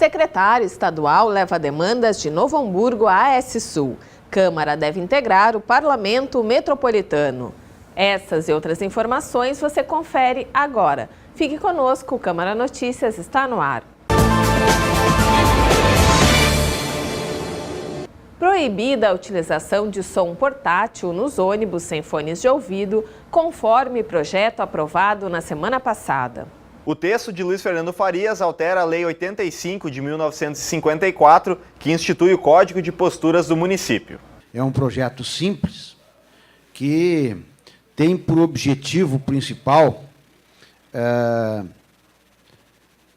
Secretário estadual leva demandas de Novo Hamburgo à AS Sul. Câmara deve integrar o Parlamento Metropolitano. Essas e outras informações você confere agora. Fique conosco, o Câmara Notícias está no ar. Proibida a utilização de som portátil nos ônibus sem fones de ouvido, conforme projeto aprovado na semana passada. O texto de Luiz Fernando Farias altera a Lei 85 de 1954, que institui o Código de Posturas do município. É um projeto simples que tem por objetivo principal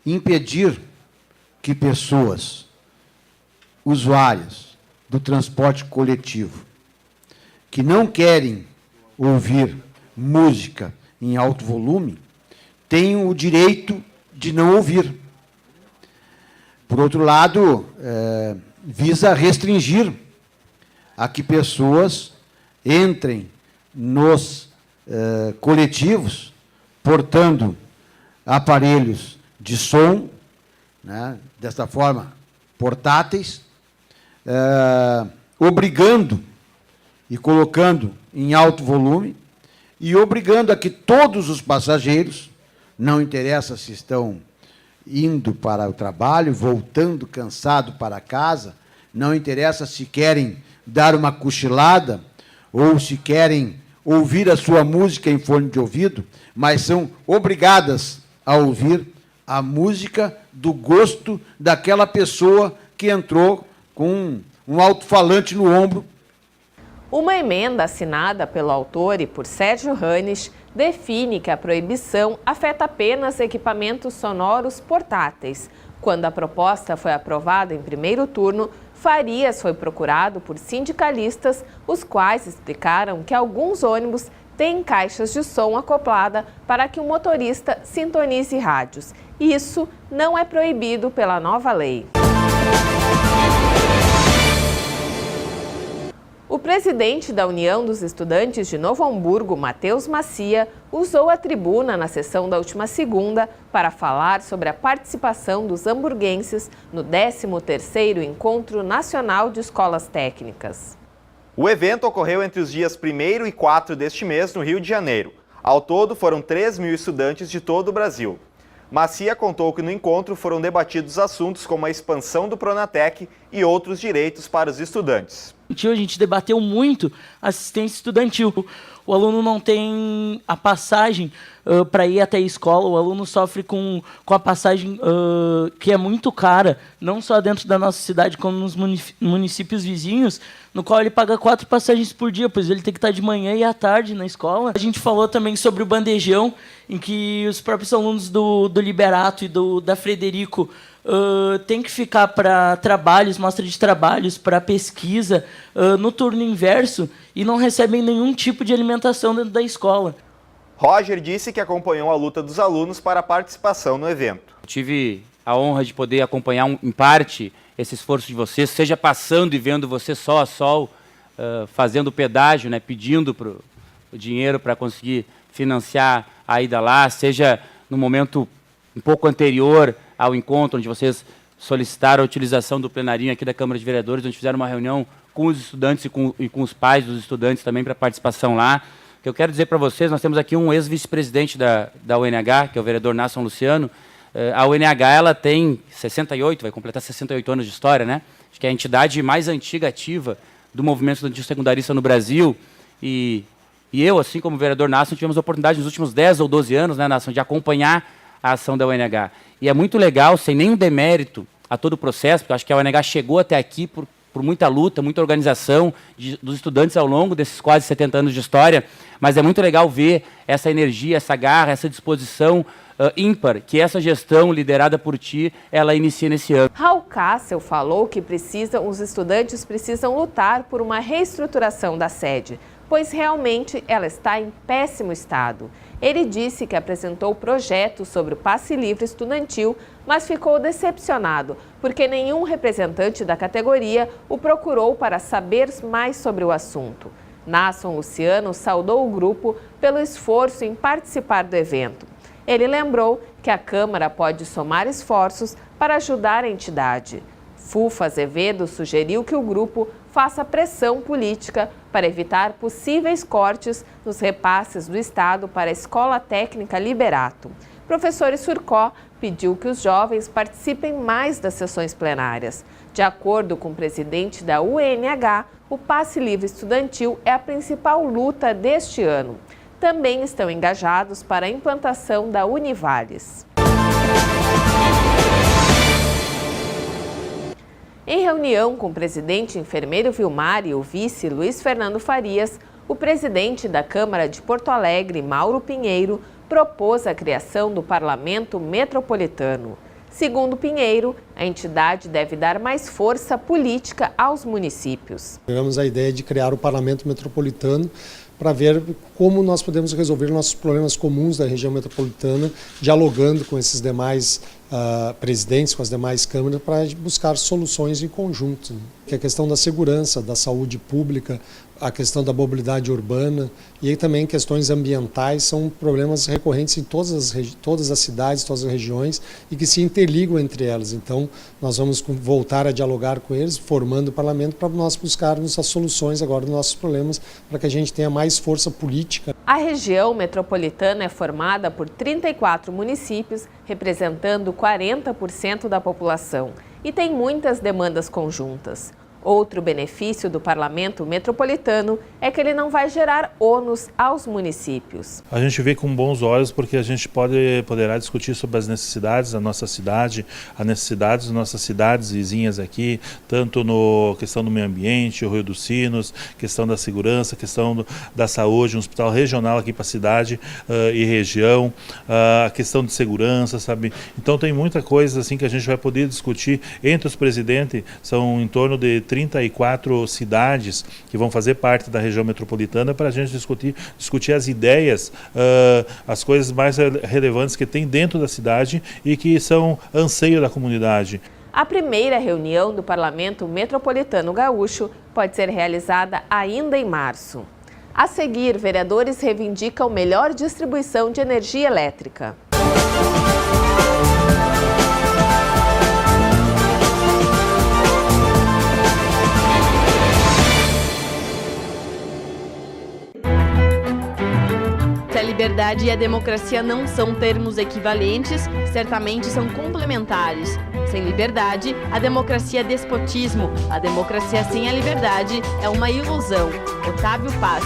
impedir que pessoas usuárias do transporte coletivo que não querem ouvir música em alto volume tenham o direito de não ouvir. Por outro lado, visa restringir a que pessoas entrem nos coletivos portando aparelhos de som, né, desta forma, portáteis, obrigando e colocando em alto volume e obrigando a que todos os passageiros, não interessa se estão indo para o trabalho, voltando cansado para casa, não interessa se querem dar uma cochilada ou se querem ouvir a sua música em fone de ouvido, mas são obrigadas a ouvir a música do gosto daquela pessoa que entrou com um alto-falante no ombro. Uma emenda assinada pelo autor e por Sérgio Ranes define que a proibição afeta apenas equipamentos sonoros portáteis. Quando a proposta foi aprovada em primeiro turno, Farias foi procurado por sindicalistas, os quais explicaram que alguns ônibus têm caixas de som acoplada para que o motorista sintonize rádios. Isso não é proibido pela nova lei. O presidente da União dos Estudantes de Novo Hamburgo, Matheus Macia, usou a tribuna na sessão da última segunda para falar sobre a participação dos hamburguenses no 13º Encontro Nacional de Escolas Técnicas. O evento ocorreu entre os dias 1º e 4 deste mês no Rio de Janeiro. Ao todo, foram 3.000 estudantes de todo o Brasil. Macia contou que no encontro foram debatidos assuntos como a expansão do Pronatec e outros direitos para os estudantes. A gente debateu muito assistência estudantil. O aluno não tem a passagem para ir até a escola, o aluno sofre com a passagem que é muito cara, não só dentro da nossa cidade, como nos municípios vizinhos, no qual ele paga 4 passagens por dia, pois ele tem que estar de manhã e à tarde na escola. A gente falou também sobre o bandejão, em que os próprios alunos do Liberato e da Frederico tem que ficar para trabalhos, mostra de trabalhos, para pesquisa, no turno inverso, e não recebem nenhum tipo de alimentação dentro da escola. Roger disse que acompanhou a luta dos alunos para a participação no evento. Tive a honra de poder acompanhar, em parte, esse esforço de vocês, seja passando e vendo vocês sol a sol, fazendo pedágio, né, pedindo o dinheiro para conseguir financiar a ida lá, seja no momento um pouco anterior ao encontro, onde vocês solicitaram a utilização do plenarinho aqui da Câmara de Vereadores, onde fizeram uma reunião com os estudantes e com os pais dos estudantes também para participação lá. O que eu quero dizer para vocês, nós temos aqui um ex-vice-presidente da UNH, que é o vereador Nasson Luciano. A UNH ela tem 68, vai completar 68 anos de história, né? Acho que é a entidade mais antiga ativa do movimento estudantil secundarista no Brasil. E eu, assim como o vereador Nasson, tivemos a oportunidade nos últimos 10 ou 12 anos, né, Nasson, de acompanhar a ação da UNH. E é muito legal, sem nenhum demérito a todo o processo, porque eu acho que a UNH chegou até aqui por muita luta, muita organização dos estudantes ao longo desses quase 70 anos de história, mas é muito legal ver essa energia, essa garra, essa disposição ímpar que essa gestão liderada por ti, ela inicia nesse ano. Raul Cassel falou que os estudantes precisam lutar por uma reestruturação da sede, pois realmente ela está em péssimo estado. Ele disse que apresentou projetos sobre o passe livre estudantil, mas ficou decepcionado, porque nenhum representante da categoria o procurou para saber mais sobre o assunto. Nasson Luciano saudou o grupo pelo esforço em participar do evento. Ele lembrou que a Câmara pode somar esforços para ajudar a entidade. Fulfa Azevedo sugeriu que o grupo faça pressão política para evitar possíveis cortes nos repasses do Estado para a Escola Técnica Liberato. Professor Surcó pediu que os jovens participem mais das sessões plenárias. De acordo com o presidente da UNH, o passe livre estudantil é a principal luta deste ano. Também estão engajados para a implantação da Univales. Em reunião com o presidente enfermeiro Vilmar e o vice Luiz Fernando Farias, o presidente da Câmara de Porto Alegre, Mauro Pinheiro, propôs a criação do Parlamento Metropolitano. Segundo Pinheiro, a entidade deve dar mais força política aos municípios. Tivemos a ideia de criar o Parlamento Metropolitano para ver como nós podemos resolver nossos problemas comuns da região metropolitana, dialogando com esses demais presidentes, com as demais câmaras, para buscar soluções em conjunto. Que é a questão da segurança, da saúde pública, a questão da mobilidade urbana e aí também questões ambientais são problemas recorrentes em todas as cidades, todas as regiões e que se interligam entre elas. Então, nós vamos voltar a dialogar com eles, formando o parlamento para nós buscarmos as soluções agora dos nossos problemas, para que a gente tenha mais força política. A região metropolitana é formada por 34 municípios, representando 40% da população, e tem muitas demandas conjuntas. Outro benefício do Parlamento Metropolitano é que ele não vai gerar ônus aos municípios. A gente vê com bons olhos porque a gente poderá discutir sobre as necessidades da nossa cidade, as necessidades das nossas cidades vizinhas aqui, tanto no questão do meio ambiente, o Rio dos Sinos, questão da segurança, questão da saúde, um hospital regional aqui para a cidade e região, a questão de segurança, sabe? Então tem muita coisa assim que a gente vai poder discutir entre os presidentes, são em torno de 34 cidades que vão fazer parte da região metropolitana para a gente discutir as ideias, as coisas mais relevantes que tem dentro da cidade e que são anseio da comunidade. A primeira reunião do Parlamento Metropolitano Gaúcho pode ser realizada ainda em março. A seguir, vereadores reivindicam melhor distribuição de energia elétrica. Se a liberdade e a democracia não são termos equivalentes, certamente são complementares. Sem liberdade, a democracia é despotismo. A democracia sem a liberdade é uma ilusão. Otávio Paz.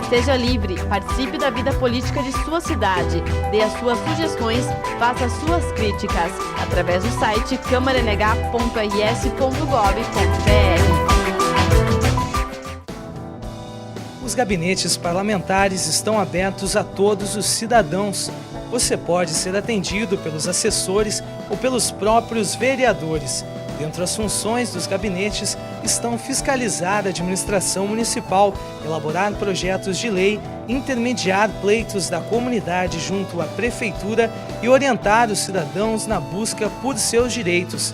Seja livre, participe da vida política de sua cidade, dê as suas sugestões, faça as suas críticas, através do site câmaranh.rs.gov.br. Os gabinetes parlamentares estão abertos a todos os cidadãos. Você pode ser atendido pelos assessores ou pelos próprios vereadores. Dentre as funções dos gabinetes estão fiscalizar a administração municipal, elaborar projetos de lei, intermediar pleitos da comunidade junto à prefeitura e orientar os cidadãos na busca por seus direitos.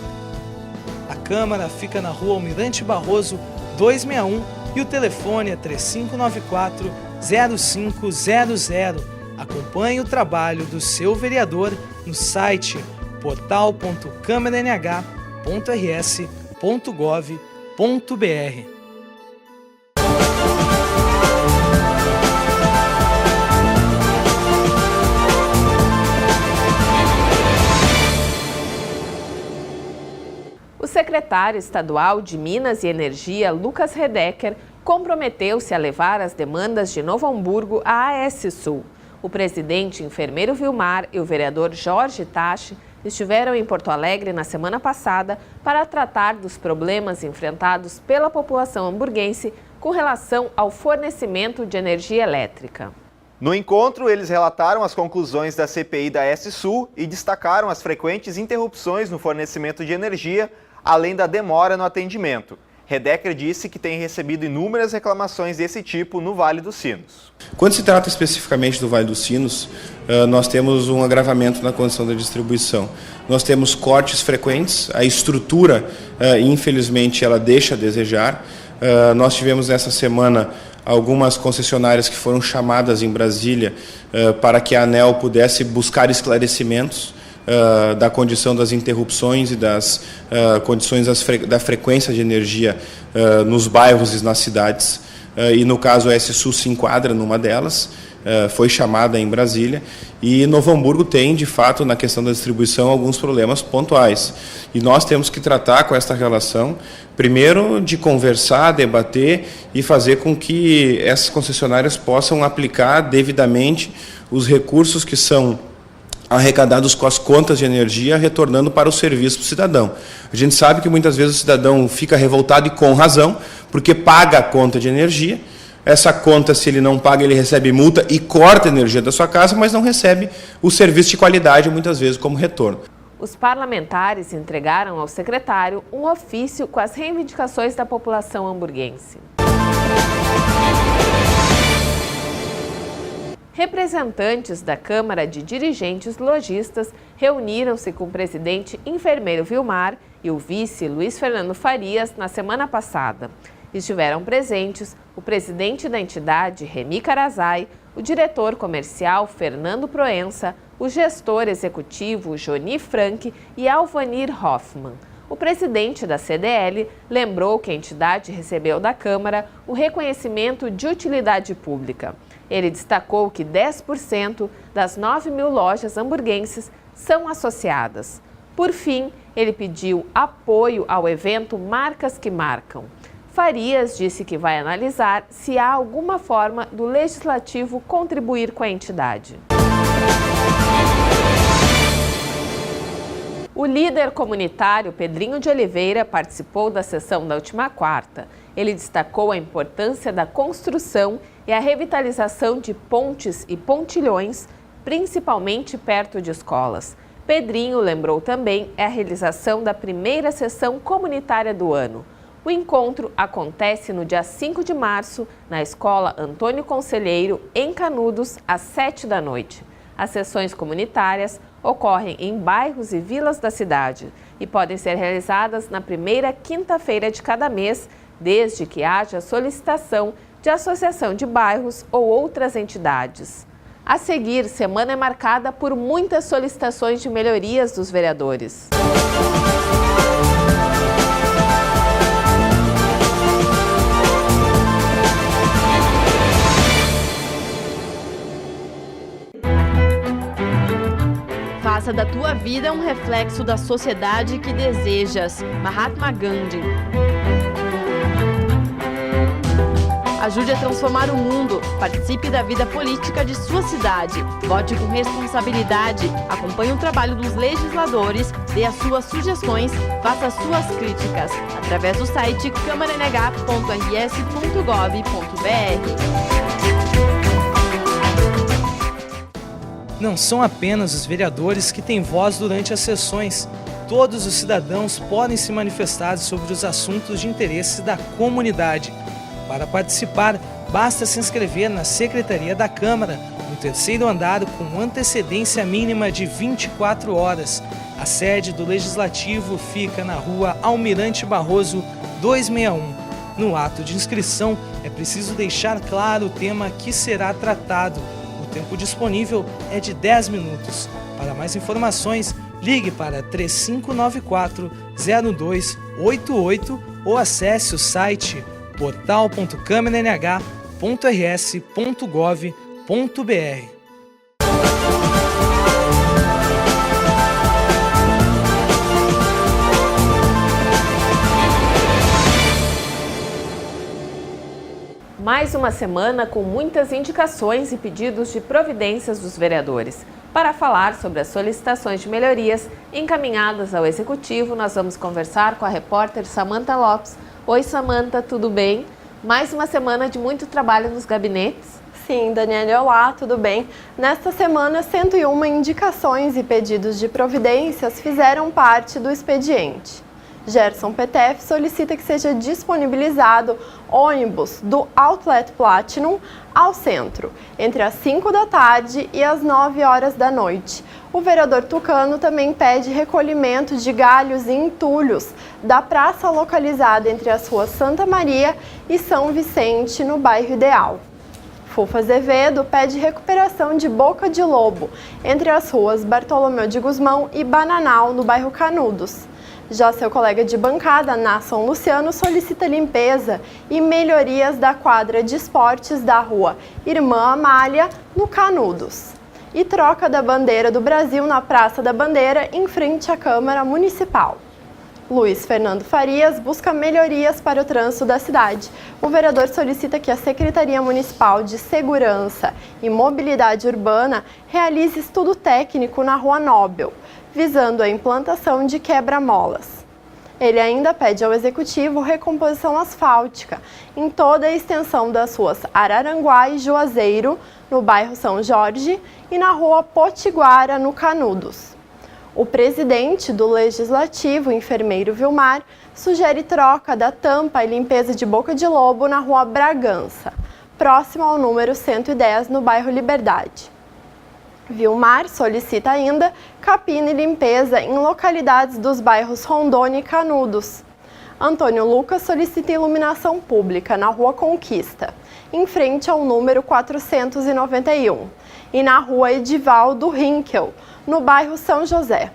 A Câmara fica na Rua Almirante Barroso, 261, e o telefone é 3594-0500. Acompanhe o trabalho do seu vereador no site portal.câmaranh.rs.gov.br. O secretário estadual de Minas e Energia, Lucas Redecker, comprometeu-se a levar as demandas de Novo Hamburgo à AS Sul. O presidente enfermeiro Vilmar e o vereador Jorge Tachi estiveram em Porto Alegre na semana passada para tratar dos problemas enfrentados pela população hamburguense com relação ao fornecimento de energia elétrica. No encontro, eles relataram as conclusões da CPI da AS Sul e destacaram as frequentes interrupções no fornecimento de energia, além da demora no atendimento. Redecker disse que tem recebido inúmeras reclamações desse tipo no Vale dos Sinos. Quando se trata especificamente do Vale dos Sinos, nós temos um agravamento na condição da distribuição. Nós temos cortes frequentes, a estrutura, infelizmente, ela deixa a desejar. Nós tivemos nessa semana algumas concessionárias que foram chamadas em Brasília para que a ANEEL pudesse buscar esclarecimentos da condição das interrupções e das condições da frequência de energia nos bairros e nas cidades. E no caso a S-Sul se enquadra numa delas, foi chamada em Brasília, e Novo Hamburgo tem, de fato, na questão da distribuição, alguns problemas pontuais. E nós temos que tratar com esta relação, primeiro, de conversar, debater e fazer com que essas concessionárias possam aplicar devidamente os recursos que são arrecadados com as contas de energia, retornando para o serviço do cidadão. A gente sabe que muitas vezes o cidadão fica revoltado, e com razão, porque paga a conta de energia. Essa conta, se ele não paga, ele recebe multa e corta a energia da sua casa, mas não recebe o serviço de qualidade, muitas vezes, como retorno. Os parlamentares entregaram ao secretário um ofício com as reivindicações da população hamburguense. Representantes da Câmara de Dirigentes Lojistas reuniram-se com o presidente enfermeiro Vilmar e o vice Luiz Fernando Farias na semana passada. Estiveram presentes o presidente da entidade, Remy Carazai, o diretor comercial, Fernando Proença, o gestor executivo, Joni Frank e Alvanir Hoffmann. O presidente da CDL lembrou que a entidade recebeu da Câmara o reconhecimento de utilidade pública. Ele destacou que 10% das 9.000 lojas hamburguenses são associadas. Por fim, ele pediu apoio ao evento Marcas que Marcam. Farias disse que vai analisar se há alguma forma do Legislativo contribuir com a entidade. O líder comunitário Pedrinho de Oliveira participou da sessão da última quarta. Ele destacou a importância da construção e a revitalização de pontes e pontilhões, principalmente perto de escolas. Pedrinho lembrou também a realização da primeira sessão comunitária do ano. O encontro acontece no dia 5 de março, na Escola Antônio Conselheiro, em Canudos, às 19h. As sessões comunitárias ocorrem em bairros e vilas da cidade e podem ser realizadas na primeira quinta-feira de cada mês, desde que haja solicitação de associação de bairros ou outras entidades. A seguir, semana é marcada por muitas solicitações de melhorias dos vereadores. Faça da tua vida um reflexo da sociedade que desejas. Mahatma Gandhi. Ajude a transformar o mundo. Participe da vida política de sua cidade. Vote com responsabilidade. Acompanhe o trabalho dos legisladores. Dê as suas sugestões. Faça as suas críticas. Através do site câmaranh.rs.gov.br. Não são apenas os vereadores que têm voz durante as sessões. Todos os cidadãos podem se manifestar sobre os assuntos de interesse da comunidade. Para participar, basta se inscrever na Secretaria da Câmara, no terceiro andar, com antecedência mínima de 24 horas. A sede do Legislativo fica na Rua Almirante Barroso, 261. No ato de inscrição, é preciso deixar claro o tema que será tratado. O tempo disponível é de 10 minutos. Para mais informações, ligue para 3594-0288 ou acesse o site portal.câmaranh.rs.gov.br. Mais uma semana com muitas indicações e pedidos de providências dos vereadores. Para falar sobre as solicitações de melhorias encaminhadas ao Executivo, nós vamos conversar com a repórter Samantha Lopes. Oi, Samantha, tudo bem? Mais uma semana de muito trabalho nos gabinetes? Sim, Daniele, olá, tudo bem? Nesta semana, 101 indicações e pedidos de providências fizeram parte do expediente. Gerson Petef solicita que seja disponibilizado ônibus do Outlet Platinum ao centro, entre as 5 da tarde e as 9 horas da noite. O vereador Tucano também pede recolhimento de galhos e entulhos da praça localizada entre as ruas Santa Maria e São Vicente, no bairro Ideal. Fufa Azevedo pede recuperação de boca de lobo entre as ruas Bartolomeu de Gusmão e Bananal, no bairro Canudos. Já seu colega de bancada, Nasson Luciano, solicita limpeza e melhorias da quadra de esportes da rua Irmã Amália, no Canudos. E troca da bandeira do Brasil na Praça da Bandeira, em frente à Câmara Municipal. Luiz Fernando Farias busca melhorias para o trânsito da cidade. O vereador solicita que a Secretaria Municipal de Segurança e Mobilidade Urbana realize estudo técnico na Rua Nobel, visando a implantação de quebra-molas. Ele ainda pede ao Executivo recomposição asfáltica em toda a extensão das ruas Araranguá e Juazeiro, no bairro São Jorge, e na Rua Potiguara, no Canudos. O presidente do Legislativo, enfermeiro Vilmar, sugere troca da tampa e limpeza de boca de lobo na Rua Bragança, próximo ao número 110, no bairro Liberdade. Vilmar solicita ainda capina e limpeza em localidades dos bairros Rondônia e Canudos. Antônio Lucas solicita iluminação pública na Rua Conquista, em frente ao número 491, e na Rua Edivaldo Rinkel, no bairro São José.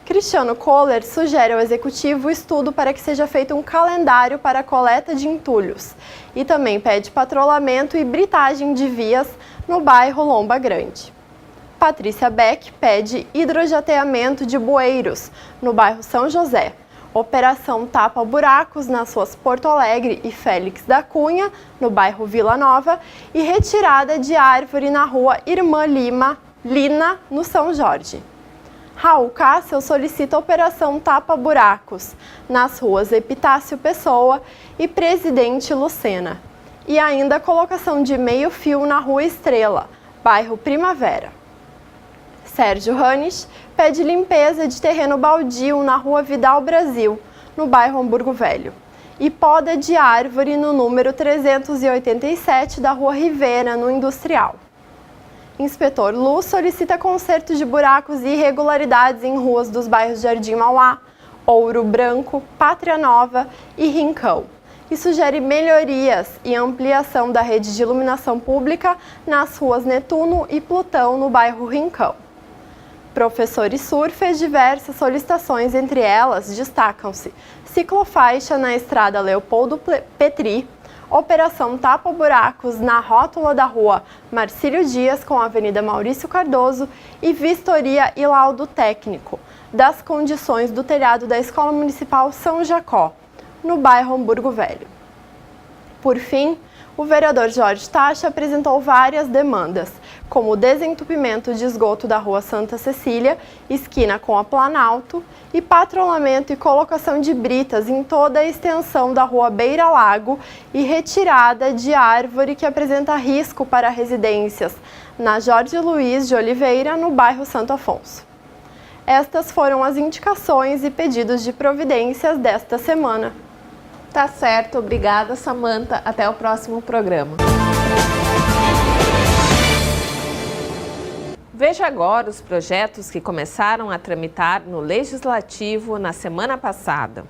Cristiano Kohler sugere ao Executivo o estudo para que seja feito um calendário para a coleta de entulhos e também pede patrulhamento e britagem de vias no bairro Lomba Grande. Patrícia Beck pede hidrojateamento de bueiros no bairro São José, operação tapa-buracos nas ruas Porto Alegre e Félix da Cunha, no bairro Vila Nova, e retirada de árvore na rua Irmã Lina, no São Jorge. Raul Cássio solicita operação tapa-buracos nas ruas Epitácio Pessoa e Presidente Lucena, e ainda a colocação de meio-fio na Rua Estrela, bairro Primavera. Sérgio Ranes pede limpeza de terreno baldio na Rua Vidal Brasil, no bairro Hamburgo Velho, e poda de árvore no número 387 da Rua Rivera, no Industrial. Inspetor Lu solicita conserto de buracos e irregularidades em ruas dos bairros Jardim Mauá, Ouro Branco, Pátria Nova e Rincão, e sugere melhorias e ampliação da rede de iluminação pública nas ruas Netuno e Plutão, no bairro Rincão. Professor Sur fez diversas solicitações, entre elas destacam-se ciclofaixa na estrada Leopoldo Petri, operação tapa-buracos na rótula da rua Marcílio Dias com a Avenida Maurício Cardoso e vistoria e laudo técnico das condições do telhado da Escola Municipal São Jacó, no bairro Hamburgo Velho. Por fim, o vereador Jorge Tacha apresentou várias demandas, como o desentupimento de esgoto da Rua Santa Cecília, esquina com a Planalto, e patrulhamento e colocação de britas em toda a extensão da Rua Beira Lago e retirada de árvore que apresenta risco para residências na Jorge Luiz de Oliveira, no bairro Santo Afonso. Estas foram as indicações e pedidos de providências desta semana. Tá certo, obrigada, Samanta. Até o próximo programa. Veja agora os projetos que começaram a tramitar no Legislativo na semana passada.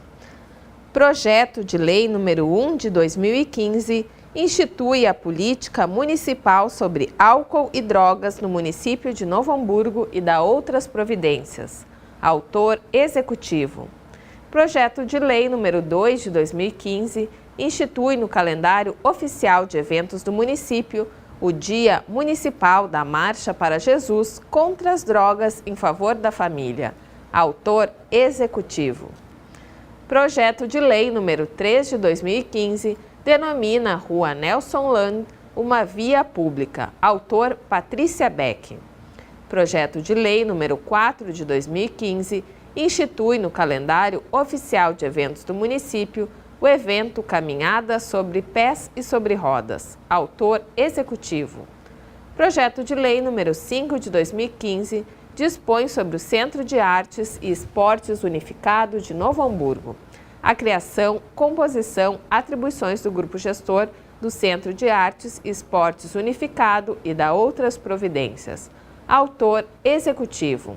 Projeto de Lei número 1 de 2015 institui a política municipal sobre álcool e drogas no município de Novo Hamburgo e dá outras providências. Autor Executivo. Projeto de Lei número 2 de 2015 institui no calendário oficial de eventos do município o Dia Municipal da Marcha para Jesus contra as Drogas em Favor da Família. Autor Executivo. Projeto de Lei número 3 de 2015 denomina a Rua Nelson Land uma via pública. Autor Patrícia Beck. Projeto de Lei número 4 de 2015 institui no calendário oficial de eventos do município o evento Caminhada sobre Pés e sobre Rodas. Autor Executivo. Projeto de Lei número 5 de 2015 dispõe sobre o Centro de Artes e Esportes Unificado de Novo Hamburgo. A criação, composição, atribuições do grupo gestor do Centro de Artes e Esportes Unificado e da outras providências. Autor executivo.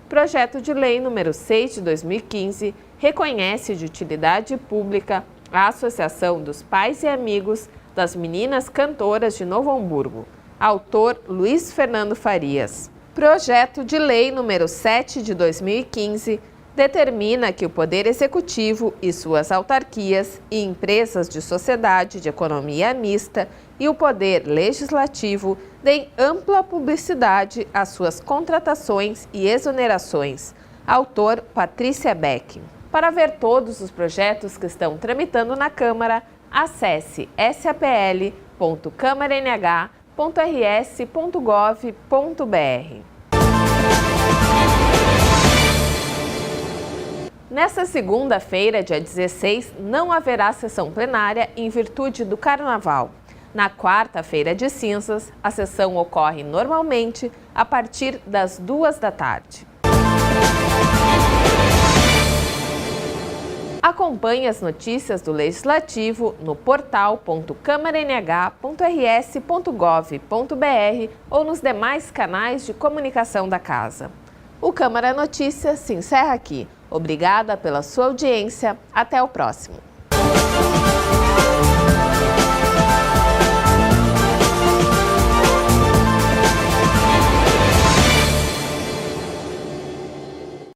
Projeto de Lei número 6 de 2015 reconhece de utilidade pública a Associação dos Pais e Amigos das Meninas Cantoras de Novo Hamburgo. Autor Luiz Fernando Farias. Projeto de Lei número 7 de 2015 determina que o Poder Executivo e suas autarquias e empresas de sociedade de economia mista e o Poder Legislativo deem ampla publicidade às suas contratações e exonerações. Autor Patrícia Beck. Para ver todos os projetos que estão tramitando na Câmara, acesse sapl.câmaranh.rs.gov.br. Nesta segunda-feira, dia 16, não haverá sessão plenária em virtude do Carnaval. Na quarta-feira de cinzas, a sessão ocorre normalmente a partir das 2 da tarde. Acompanhe as notícias do Legislativo no portal.câmaranh.rs.gov.br ou nos demais canais de comunicação da Casa. O Câmara Notícias se encerra aqui. Obrigada pela sua audiência. Até o próximo.